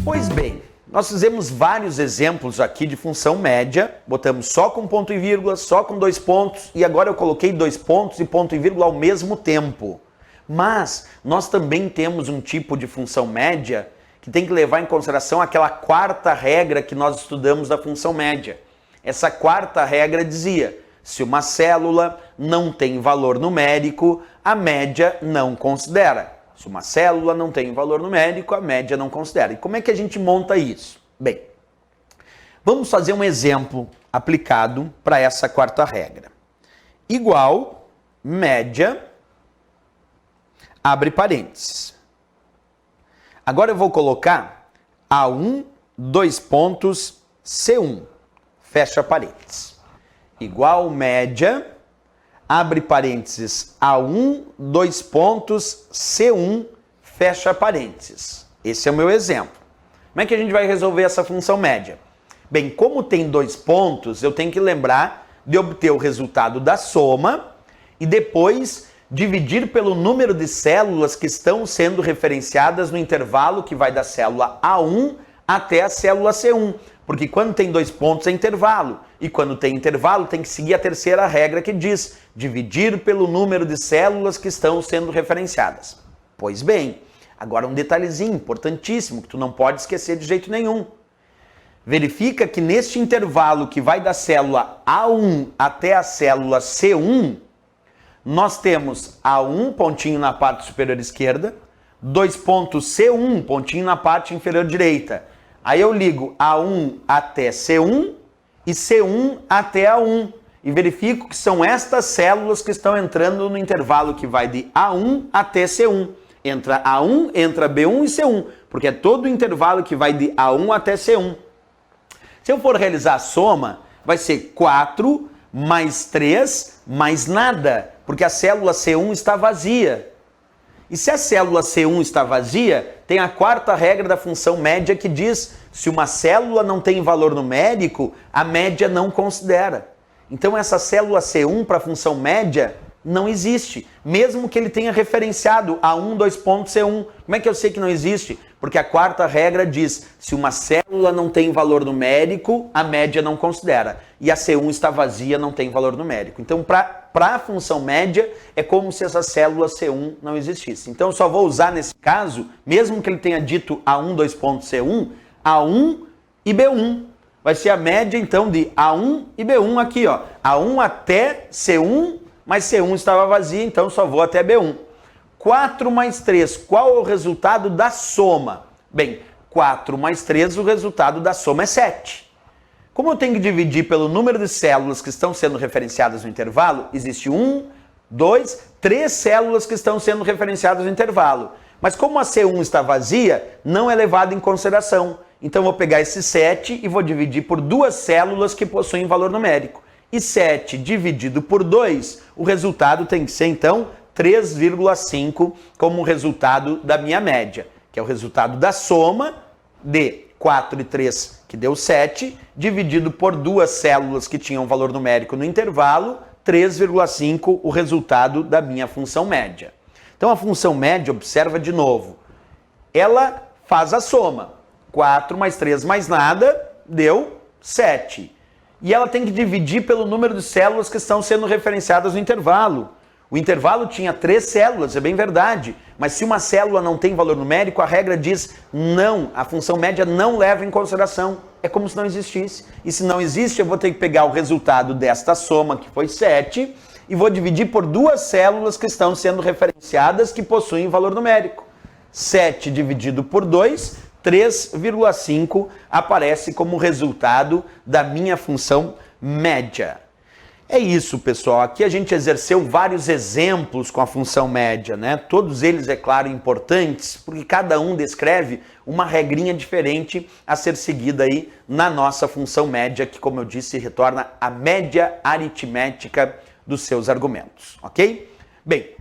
Pois bem, nós fizemos vários exemplos aqui de função média, botamos só com ponto e vírgula, só com 2 pontos, e agora eu coloquei 2 pontos e ponto e vírgula ao mesmo tempo. Mas nós também temos um tipo de função média que tem que levar em consideração aquela quarta regra que nós estudamos da função média. Essa quarta regra dizia: se uma célula não tem valor numérico, a média não considera. Se uma célula não tem valor numérico, a média não considera. E como é que a gente monta isso? Bem, vamos fazer um exemplo aplicado para essa quarta regra. Igual média, abre parênteses. Agora eu vou colocar A1, 2 pontos, C1, fecha parênteses. Igual média, abre parênteses, A1, 2 pontos, C1, fecha parênteses. Esse é o meu exemplo. Como é que a gente vai resolver essa função média? Bem, como tem 2 pontos, eu tenho que lembrar de obter o resultado da soma e depois dividir pelo número de células que estão sendo referenciadas no intervalo que vai da célula A1 até a célula C1. Porque quando tem 2 pontos é intervalo. E quando tem intervalo tem que seguir a terceira regra que diz dividir pelo número de células que estão sendo referenciadas. Pois bem, agora um detalhezinho importantíssimo que tu não pode esquecer de jeito nenhum. Verifica que neste intervalo que vai da célula A1 até a célula C1, nós temos A1, pontinho na parte superior esquerda, 2 pontos C1, pontinho na parte inferior direita. Aí eu ligo A1 até C1 e C1 até A1 e verifico que são estas células que estão entrando no intervalo que vai de A1 até C1. Entra A1, entra B1 e C1, porque é todo o intervalo que vai de A1 até C1. Se eu for realizar a soma, vai ser 4 mais 3 mais nada, porque a célula C1 está vazia. E se a célula C1 está vazia, tem a quarta regra da função média que diz: se uma célula não tem valor numérico, a média não considera. Então essa célula C1 para a função média não existe, mesmo que ele tenha referenciado A1, 2 pontos C1. Como é que eu sei que não existe? Porque a quarta regra diz: se uma célula não tem valor numérico, a média não considera. E a C1 está vazia, não tem valor numérico. Então, para a função média, é como se essa célula C1 não existisse. Então, eu só vou usar nesse caso, mesmo que ele tenha dito A1, 2 pontos C1, A1 e B1. Vai ser a média, então, de A1 e B1 aqui, ó. A1 até C1, mas C1 estava vazia, então só vou até B1. 4 mais 3, qual é o resultado da soma? Bem, 4 mais 3, o resultado da soma é 7. Como eu tenho que dividir pelo número de células que estão sendo referenciadas no intervalo, existe 1, 2, 3 células que estão sendo referenciadas no intervalo. Mas como a C1 está vazia, não é levado em consideração. Então eu vou pegar esse 7 e vou dividir por 2 células que possuem valor numérico. E 7 dividido por 2, o resultado tem que ser, então, 3,5 como resultado da minha média, que é o resultado da soma de 4 e 3, que deu 7, dividido por 2 células que tinham valor numérico no intervalo, 3,5 o resultado da minha função média. Então a função média, observa de novo, ela faz a soma. 4 mais 3 mais nada, deu 7. E ela tem que dividir pelo número de células que estão sendo referenciadas no intervalo. O intervalo tinha 3 células, é bem verdade, mas se uma célula não tem valor numérico, a regra diz não, a função média não leva em consideração, é como se não existisse. E se não existe, eu vou ter que pegar o resultado desta soma, que foi 7, e vou dividir por 2 células que estão sendo referenciadas, que possuem valor numérico. 7 dividido por 2, 3,5 aparece como resultado da minha função média. É isso, pessoal. Aqui a gente exerceu vários exemplos com a função média, né? Todos eles, é claro, importantes, porque cada um descreve uma regrinha diferente a ser seguida aí na nossa função média, que, como eu disse, retorna a média aritmética dos seus argumentos, ok? Bem...